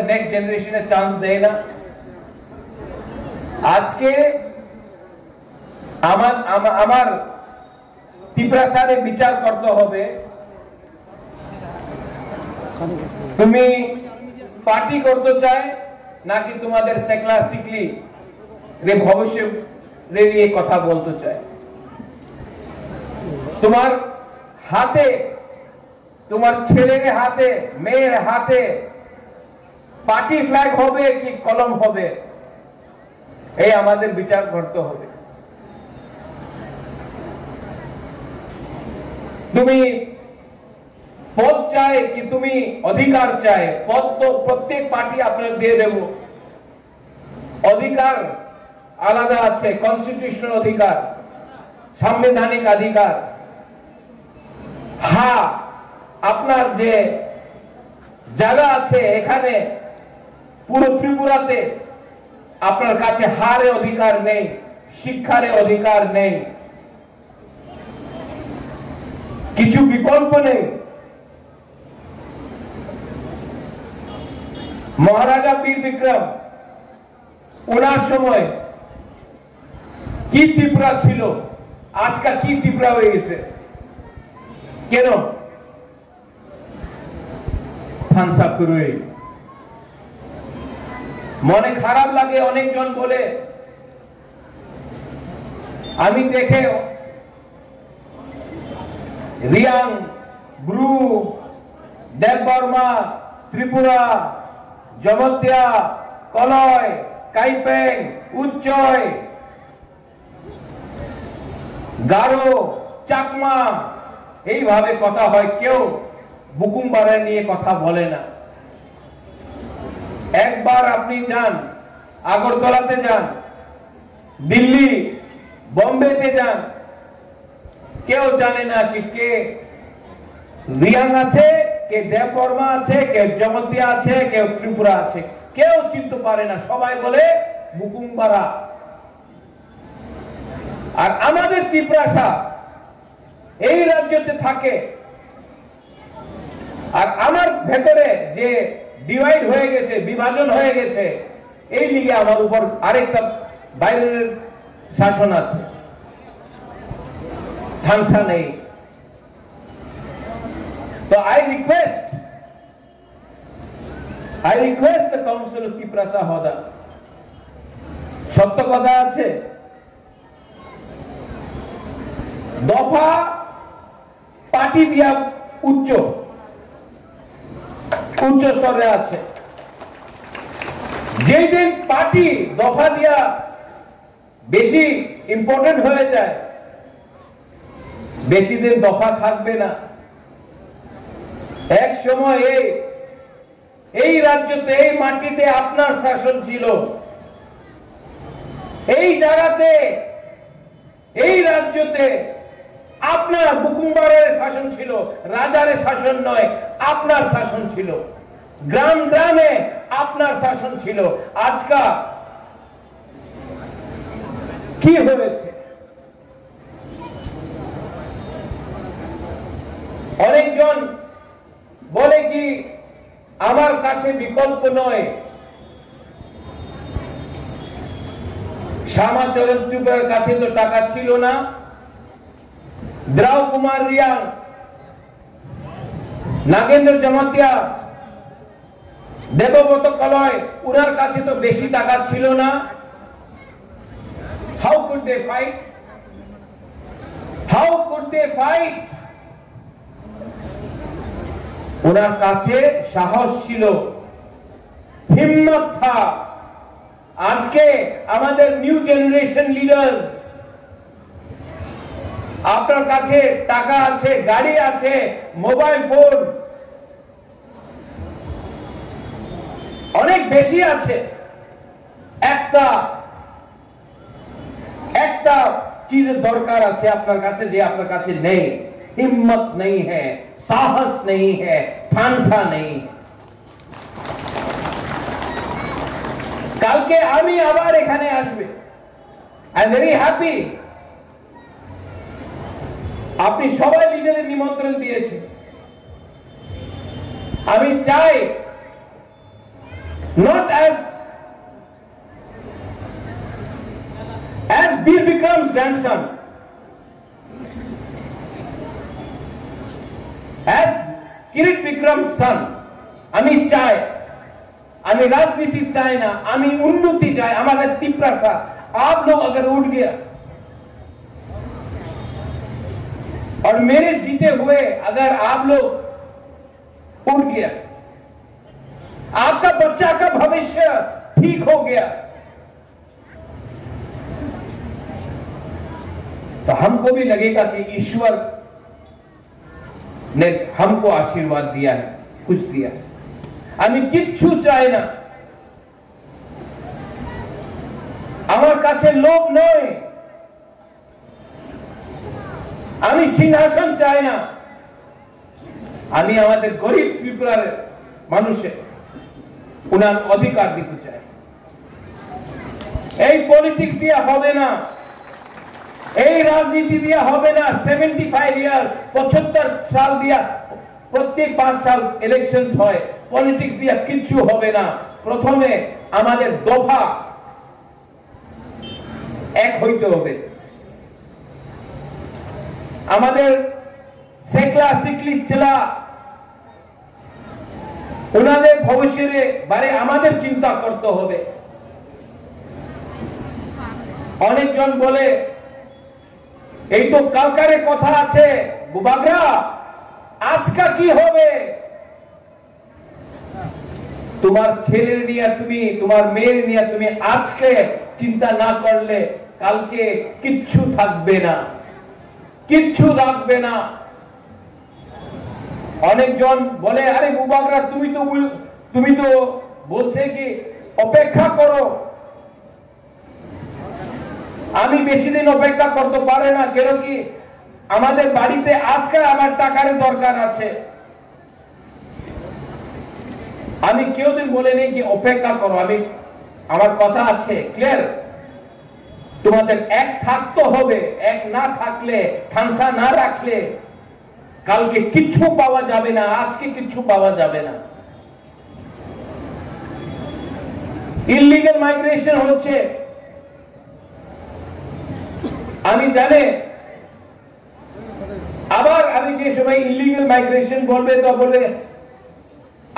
Next জেনারেশনে chance দেয় না। আজকে আমার টিপ্রাসারে বিচার করতে হবে, তুমি পার্টি করতে চাই নাকি তোমাদের সেকলা সিকলি রে ভবিষ্যৎ রে নিয়ে কথা বলতে চাই। তোমার হাতে, তোমার ছেলের হাতে, মেয়ের হাতে পার্টি ফ্ল্যাগ হবে কি কলম হবে, এই আমাদের বিচার করতে হবে। তুমি পদ চাই কি তুমি অধিকার চাই? পদ তো প্রত্যেক পার্টি আপনার দিয়ে দেব, অধিকার আলাদা আছে, কনস্টিটিউশনাল অধিকার, সাংবিধানিক অধিকার। হ্যাঁ, আপনার যে জায়গা আছে এখানে পুরো ত্রিপুরাতে আপনার কাছে হারে অধিকার নেই, শিক্ষারে অধিকার নেই, কিছু বিকল্প নেই। মহারাজা বীর বিক্রম ওনার সময় কি ত্রিপুরা ছিল, আজকাল কি ত্রিপুরা হয়ে গেছে? কেন? থামস আপ করে। মনে খারাপ লাগে, অনেকজন বলে, আমি দেখে রিয়াং, ব্রু, দেববর্মা, ত্রিপুরা, জমতিয়া, কলয়, কাইপেং, উচ্চয়, গারো, চাকমা এইভাবে কথা হয়, কেউ বুকুমবাড়া নিয়ে কথা বলে না। একবার আপনি যান, আগরতলাতে যান, দিল্লি, বোম্বেতে যান, কেউ জানে না কি কে রিয়াং আছে, কে দেববর্মা আছে, কে জমতিয়া আছে, কেউ ত্রিপুরা আছে, কেউ চিনতে পারে না, সবাই বলে বুকুমবাড়া। আর আমাদের ত্রিপুরাসা এই রাজ্যতে থাকে, আর আমার ভেতরে যে ডিভাইড হয়ে গেছে, বিভাজন হয়ে গেছে, এই লিগে আমার উপর আরেকটা বাইরের শাসন আছে, থামসা নেই। তো I request the Council of Tiprasa Hoda, সত্য কথা আছে, দফা পার্টি দিয়া উচ্চ স্তরে আছে। যেই দিন পার্টি দফা দিয়া বেশি ইম্পর্টেন্ট হয়ে যায়, বেশি দিন দফা থাকবে না। এক সময় এই রাজ্যতে, এই মাটিতে আপনার শাসন ছিল, এই জায়গাতে, এই রাজ্যতে আপনার বুকুমবাড়ের শাসন ছিল, রাজার শাসন নয়, আপনার শাসন ছিল। গ্রাম গ্রামে আপনার শাসন ছিল। আজকাল কি হয়েছে? অনেকজন বলে কি আমার কাছে বিকল্প নয়। শ্যামাচরণ ত্রিপুরার কাছে তো টাকা ছিল না, দ্রাউ কুমার রিয়াং, নাগেন্দ্র জমাতিয়া, দেবব্রত কলয়, উনার কাছে তো বেশি টাকা ছিল না। How could they fight? How could they fight? উনার কাছে সাহস ছিল, হিম্মত থা। আজকে আমাদের নিউ জেনারেশন লিডার্স, আপনার কাছে টাকা আছে, গাড়ি আছে, মোবাইল ফোন অনেক বেশি আছে। একটা চিজের দরকার আছে আপনার কাছে, যে আপনার কাছে নেই। হিম্মত নেই হ্যাঁ, সাহস নেই হ্যাঁ, ঠানসা নেই। কালকে আমি আবার এখানে আসবে। I am very happy. আপনি সবাই লিডারের নিমন্ত্রণ দিয়েছেন। আমি চাই not as Bill becomes grandson, as Kirit becomes son. আমি চাই, আমি राजनीति चाहे ना, আমি उन्नति चाहे, हमारा तिपरासा आप लोग अगर उठ गया और मेरे जीते हुए अगर आप लोग उठ गया, आपका बच्चा का भविष्य ठीक हो गया, तो हमको भी लगेगा कि ईश्वर ने हमको आशीर्वाद दिया है, कुछ दिया है। আমি কিচ্ছু চাই না, আমার কাছে লোভ নয়, আমি সিংহাসন চাই না, আমি আমাদের গরিব ত্রিপুরার মানুষের উনার অধিকার দিতে চাই। এই পলিটিক্স দিয়ে হবে না, এই রাজনীতি দিয়ে হবে না। 75 ইয়ার 75 সাল দিয়া প্রত্যেক 5 সাল ইলেকশন হয়, পলিটিক্স দিয়ে কিচ্ছু হবে না। প্রথমে আমাদের দফা এক হইতে হবে। আমাদের সেকলা সিকলি ছেলা ওনাদের ভবিষ্যতে বারে আমাদের চিন্তা করতে হবে। অনেকজন বলে এই তো কালকারে কথা আছে, বুবাগরা আজকা কি হবে? তোমার ছেলের নিয়ে তুমি, তোমার মেয়ের নিয়ে তুমি আজকে চিন্তা না করলে কালকে কিচ্ছু থাকবে না, কিচ্ছু রাখবে না। অনেকজন বলে আরে বুবাগরা তুমি তো বলছে কি অপেক্ষা করো। আমি বেশি দিন অপেক্ষা করতে পারে না, কেন কি আমাদের বাড়িতে আজকে আমার টাকার দরকার আছে। আমি কেউ দিন বলে নেই কি অপেক্ষা করো, আমি আমার কথা আছে ক্লিয়ার। তোমাদের এক থাকতে হবে, এক না থাকলে ঠান্সা না রাখলে কালকে কিচ্ছু পাওয়া যাবে না, আজকে কিচ্ছু পাওয়া যাবে না। ইললিগাল মাইগ্রেশন হচ্ছে, আমি জানি। আবার আমি যে সময় ইললিগাল মাইগ্রেশন বলবে তো বলবে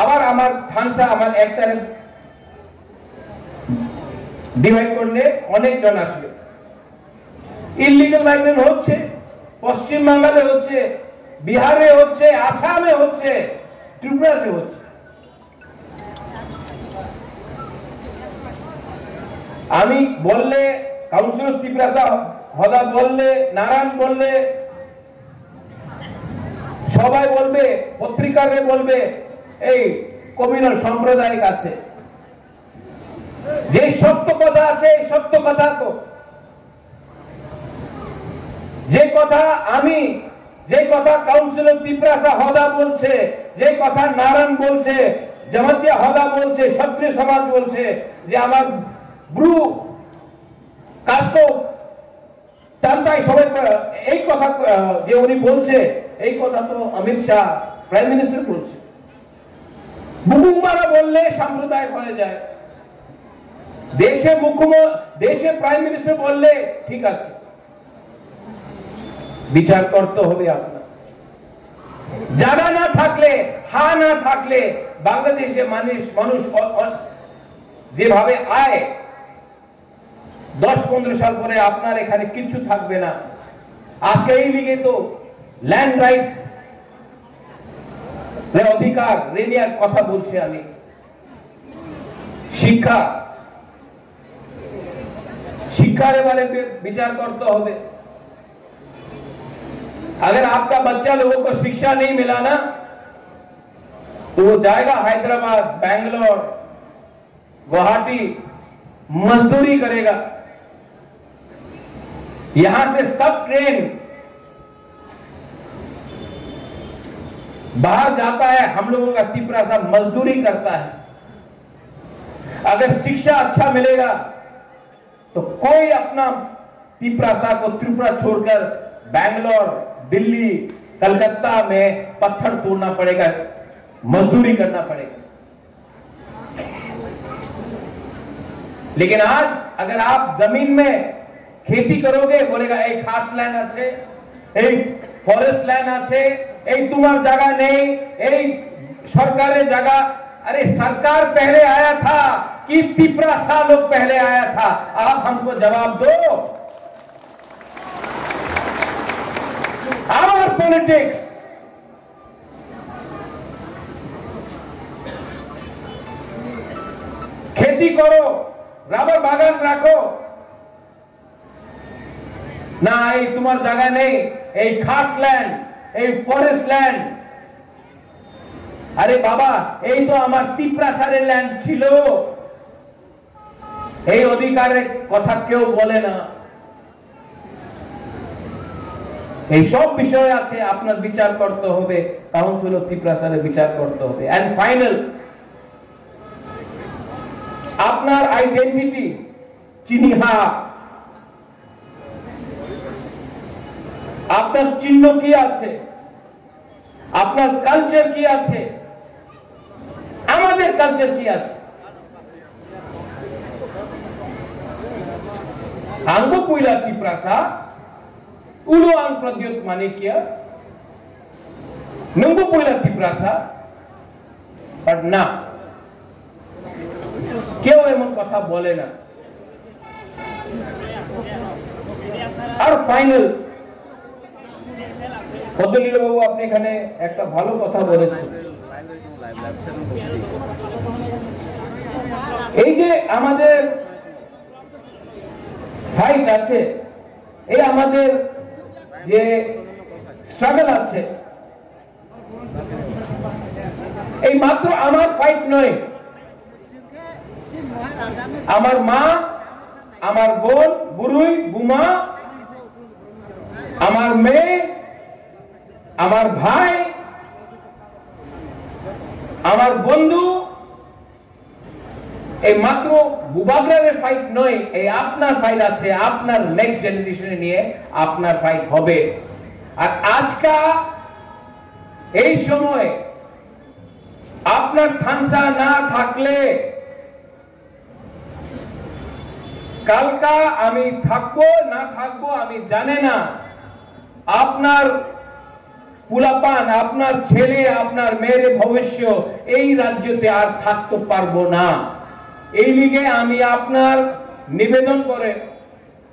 আবার আমার থানসা আমার একটা ডিভাইড করলে অনেকজন আসবে। ইললিগাল মাইগ্রেশন হচ্ছে, পশ্চিম বাংলাতে হচ্ছে, বিহারে হচ্ছে, আসামে হচ্ছে, ত্রিপুরাতে হচ্ছে। আমি বললে কাউন্সিলর ত্রিপুরা হদা বললে, নারায়ণ বললে, সবাই বলবে, পত্রিকারে বলবে এই কমিউনাল সম্প্রদায় আছে। যে সত্য কথা আছে, এই সত্য কথা তো যে কথা আমি, যে কথা কাউন্সিলর ত্রিপুরা হদা বলছে, যে কথা নারায়ণ বলছে, জামাতিয়া হদা বলছে, ক্ষত্রিয় সমাজ বলছে যে আমার ব্রু কাস্ট তান্তাই সবাই এই কথা যে উনি বলছে, এই কথা তো অমিত শাহ প্রাইম মিনিস্টার বলছে। বুকুমারা বললে সাম্প্রদায়িক হয়ে যায়। দেশে দেশে প্রাইম মিনিস্টার বললে ঠিক আছে, বিচার করতে হবে আপনার। জায়গা না থাকলে, হা না থাকলে বাংলাদেশে মানুষ যেভাবে আয় 10-15 সাল পরে আপনার এখানে কিচ্ছু থাকবে না। আজকে এই লিগে তো ল্যান্ড রাইটস অধিকার রেনিয়ার কথা বলছি আমি। শিক্ষার এবারে বিচার করতে হবে। अगर आपका बच्चा लोगों को शिक्षा नहीं मिला ना तो वो जाएगा हैदराबाद, बैंगलोर, गुवाहाटी, मजदूरी करेगा। यहां से सब ट्रेन बाहर जाता है, हम लोगों का त्रिपुरा सा मजदूरी करता है। अगर शिक्षा अच्छा मिलेगा तो कोई अपना त्रिपुरा सा को त्रिपुरा छोड़कर बैंगलोर, दिल्ली, कलकत्ता में पत्थर तोड़ना पड़ेगा, मजदूरी करना पड़ेगा। लेकिन आज अगर आप जमीन में खेती करोगे, बोलेगा एक खास लैंड আছে, एक फॉरेस्ट लैंड আছে, एक तुम्हार जगह नहीं, एक सरकार जगह। अरे सरकार पहले आया था कि तिपरासा लोग पहले आया था? आप हमको जवाब दो। आवर पॉलिटिक्स, खेती करो, रबर बागान रखो ना, এই তোমার জায়গা নেই, এই খাস ল্যান্ড, এই ফরেস্ট ল্যান্ড। আরে বাবা, এই তো আমার তিপ্রাসারের ল্যান্ড ছিল। এই অধিকারের কথা কেউ বলে না। এই সব বিষয় আছে, আপনার বিচার করতে হবে, কাউন্সিল অফ তিপ্রাসারে বিচার করতে হবে। এন্ড ফাইনাল, আপনার আইডেন্টিটি চিহ্নিহা, আপনার চিহ্ন কি আছে, আপনার কালচার কি আছে, আমাদের কালচার কি আছে? আঙ্গো পুইলা তিপ্রাসা উলো আং প্রদ্যুৎ মানিকিয়া নঙ্গো পুইলা তিপ্রাসা, বাট না, কেউ এমন কথা বলে না। আর ফাইনাল, পদ্মলীল বাবু আপনি এখানে একটা ভালো কথা বলেছেন। এই যে আমাদের ফাইট আছে, এই আমাদের যে স্ট্রাগল আছে, এই মাত্র আমার ফাইট নয়, আমার মা, আমার বোন, বুড়ুই, বুমা, আমার মেয়ে, আমার ভাই, আমার বন্ধু, এই মাত্র বুবাগ্রামের ফাইট নয়, এই আপনার ফাইট আছে। আপনার নেক্সট জেনারেশনে নিয়ে আপনার ফাইট হবে। আর আজকা এই সময় আপনার থানসা না থাকলে কালকা আমি থাকবো না থাকবো আমি জানি না। আপনার পুলাপান, আপনার ছেলে, আপনার মেয়ের ভবিষ্য এই রাজ্যতে আর থাকতে পারবো না। এই লিগে আমি আপনার निवेदन করে,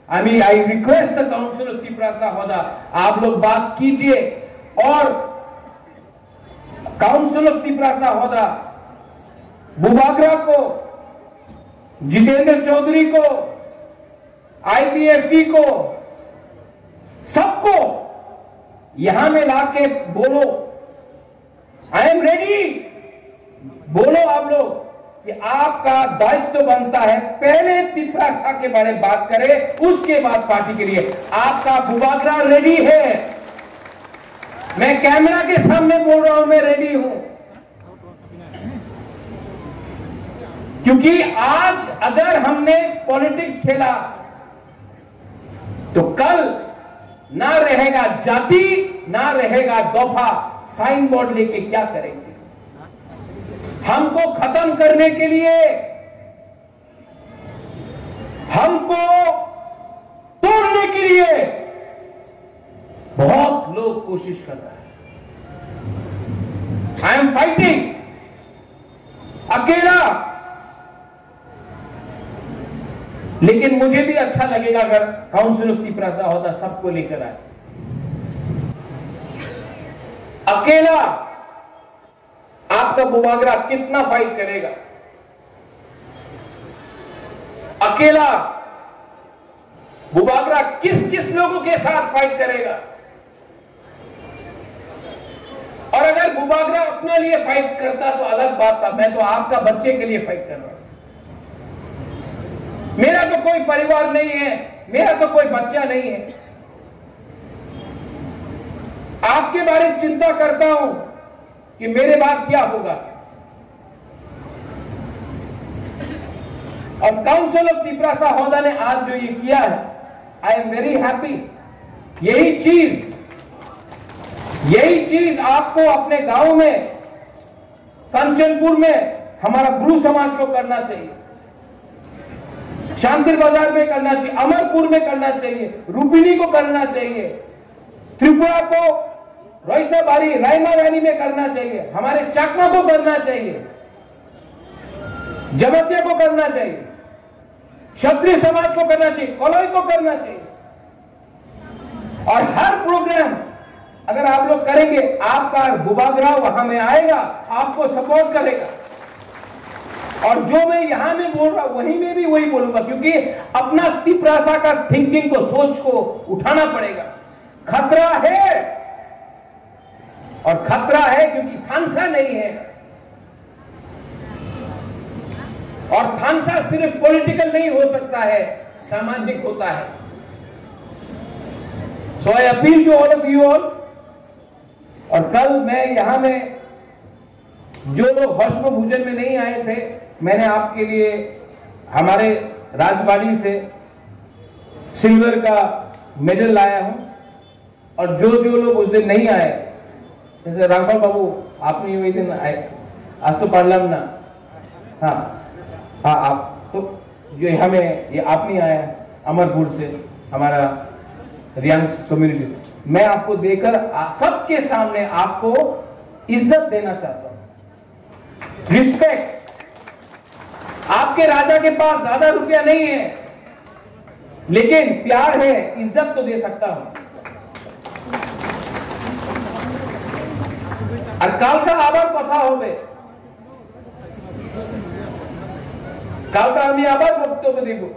আমি I request the council of Tiprasa Hoda, आप लोग बात कीजिए और काउंसिल ऑफ तिपरासा होदा बुबाग्रा को, जितेंद्र चौधरी को, आईपीएफई को, सबको यहां में लाके बोलो आई एम रेडी। बोलो आप लोग कि आपका दायित्व बनता है पहले तिपरासा के बारे में बात करें, उसके बाद पार्टी के लिए। आपका बुबाग्रा रेडी है, मैं कैमरा के सामने बोल रहा हूं, मैं रेडी हूं। क्योंकि आज अगर हमने पॉलिटिक्स खेला तो कल ना रहेगा जाति, ना रहेगा दफा, साइन बोर्ड लेके क्या करेंगे? हमको खत्म करने के लिए, हमको तोड़ने के लिए बहुत लोग कोशिश कर रहे हैं। आई एम फाइटिंग अकेला, लेकिन मुझे भी अच्छा लगेगा अगर काउंसिल ऑफ तिपरासा होता सबको लेकर आए। अकेला आपका बुबाग्रा कितना फाइट करेगा? अकेला बुबाग्रा किस किस लोगों के साथ फाइट करेगा? और अगर बुबाग्रा अपने लिए फाइट करता तो अलग बात था, मैं तो आपका बच्चे के लिए फाइट कर रहा हूं। मेरा तो कोई परिवार नहीं है, मेरा तो कोई बच्चा नहीं है। आपके बारे में चिंता करता हूं कि मेरे बाद क्या होगा। और काउंसिल ऑफ तिपरासा होदा ने आज जो ये किया है, आई एम वेरी हैप्पी। यही चीज आपको अपने गांव में, कंचनपुर में हमारा ब्रू समाज को करना चाहिए। शांतिर बाजार में करना चाहिए, अमरपुर में करना चाहिए, रुपिनी को करना चाहिए, त्रिपुरा को रईसाबाड़ी रायमा वैली में करना चाहिए, हमारे चाकमा को करना चाहिए, जमतिया को करना चाहिए, क्षत्रिय समाज को करना चाहिए, कोलोई को करना चाहिए। और हर प्रोग्राम अगर आप लोग करेंगे, आपका बुबागरा वहां में आएगा, आपको सपोर्ट करेगा। और जो मैं यहां में बोल रहा हूं वहीं में भी वही बोलूंगा, क्योंकि अपना तिपरासा का थिंकिंग को, सोच को उठाना पड़ेगा। खतरा है, और खतरा है क्योंकि थानसा नहीं है। और थानसा सिर्फ पॉलिटिकल नहीं हो सकता है, सामाजिक होता है। So I appeal to all of you all. और कल मैं यहां में जो लोग हर्ष भोजन में नहीं आए थे, मैंने आपके लिए हमारे राजवाड़ी से सिल्वर का मेडल लाया हूं। और जो जो लोग उस दिन नहीं आए, जैसे रामपाल बाबू आपने वही दिन आए, आज तो पार्लम ना, हाँ हाँ आप तो जो हमें ये आप नहीं आया अमरपुर से, हमारा रियांस कम्युनिटी, मैं आपको देकर सबके सामने आपको इज्जत देना चाहता हूं, रिस्पेक्ट। आपके राजा के पास ज्यादा रुपया नहीं है, लेकिन प्यार है, इज्जत तो दे सकता हूं। और काल का आभार कथा हो गए, काल का हमें आभार वक्तव्य देखो,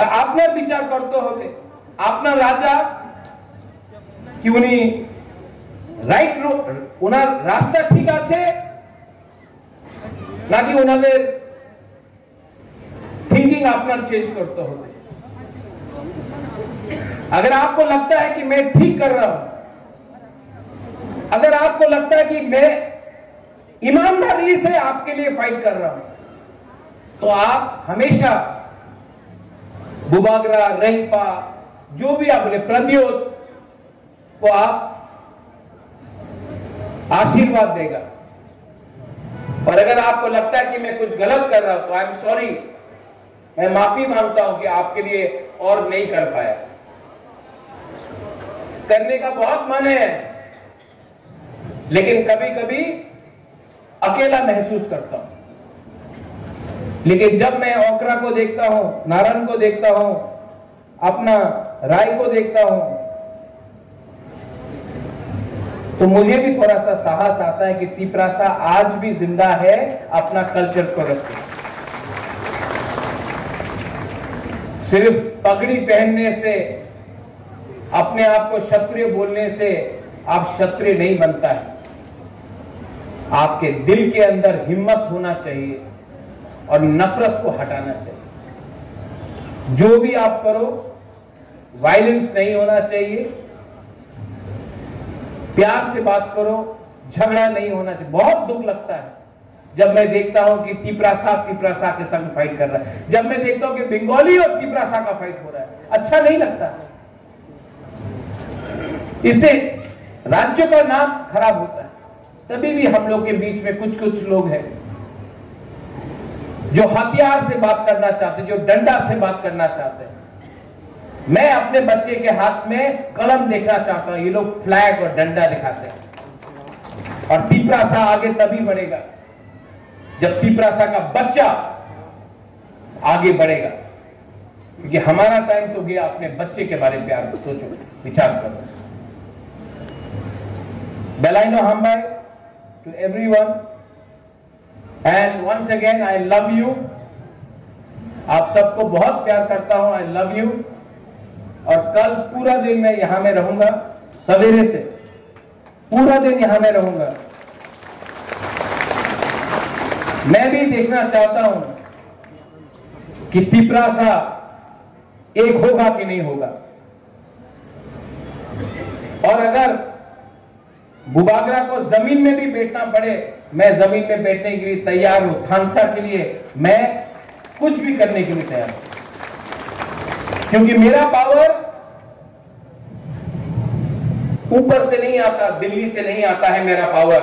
आपने विचार करते हो अपना राजा कि उन्हीं राइट उनार रास्ता ठीक আছে নাকি ওনাদের थिंकिंग আপনার चेंज करते हो। अगर आपको लगता है कि मैं ठीक कर रहा हूं, अगर आपको लगता है कि मैं ईमानदारी से आपके लिए फाइट कर रहा हूं, तो आप हमेशा बुबागरा, रहीपा, जो भी आप बोले, प्रद्योत को आप आशीर्वाद देगा। और अगर आपको लगता है कि मैं कुछ गलत कर रहा हूं, तो आई एम सॉरी, मैं माफी मांगता हूं कि आपके लिए और नहीं कर पाया। करने का बहुत मन है, लेकिन कभी कभी अकेला महसूस करता हूं। लेकिन जब मैं ओकरा को देखता हूं, नारायण को देखता हूं, अपना राय को देखता हूं, तो मुझे भी थोड़ा सा साहस आता है कि तिपरासा आज भी जिंदा है, अपना कल्चर को रखते। सिर्फ पगड़ी पहनने से, अपने आप को क्षत्रिय बोलने से आप क्षत्रिय नहीं बनता है। आपके दिल के अंदर हिम्मत होना चाहिए और नफरत को हटाना चाहिए। जो भी आप करो, वायलेंस नहीं होना चाहिए, प्यार से बात करो, झगड़ा नहीं होना चाहिए। बहुत दुख लगता है जब मैं देखता हूं कि तिपरासा के संग फाइट कर रहा है, जब मैं देखता हूं कि बंगाली और तिपरासा का फाइट हो रहा है, अच्छा नहीं लगता। इससे राज्य का नाम खराब होता है। तभी भी हम लोग के बीच में कुछ कुछ लोग हैं जो हथियार से बात करना चाहते, जो डंडा से बात करना चाहते हैं। मैं अपने बच्चे के हाथ में कलम देखना चाहता हूं, ये लोग फ्लैग और डंडा दिखाते हैं। और तिपरासा आगे तभी बढ़ेगा जब तिपरासा का बच्चा आगे बढ़ेगा, क्योंकि हमारा टाइम तो गया। अपने बच्चे के बारे में प्यार सोचो, विचार करो। Belaino Hambai to everyone, and once again I love you. आप सबको बहुत प्यार करता हूं, I love you। और कल पूरा दिन मैं यहां में रहूंगा, सवेरे से पूरा दिन यहां में रहूंगा। मैं भी देखना चाहता हूं कि तिपरासा एक होगा कि नहीं होगा। और अगर बुबागरा को जमीन में भी बैठना पड़े, मैं जमीन में बैठने के लिए तैयार हूं। थानसा के लिए मैं कुछ भी करने के लिए तैयार हूं, क्योंकि मेरा पावर ऊपर से नहीं आता, दिल्ली से नहीं आता है। मेरा पावर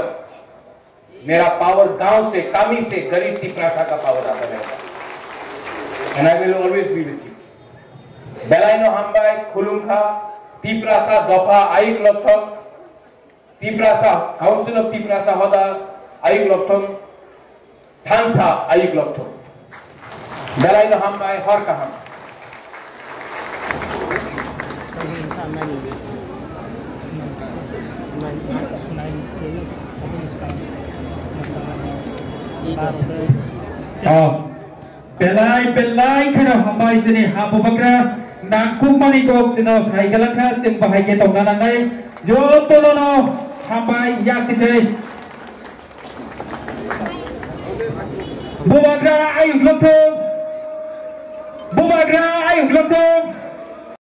मेरा पावर गांव से, कामी से, गरीब तिप्रासा का पावर आता रहेगा। And I will always be with you. Belaino hambai khulungkha Tiprasa dopa aik lothok Tiprasa Council of Tiprasa hoda aik lothok Thansa aik lothok Belaino hambai horka ham. Belai kana hambai sini habubakra nangkum mani kok sino saigalakha sing bahaya tongna nangai jotolono hambai yakise Bubakra ayuk lothong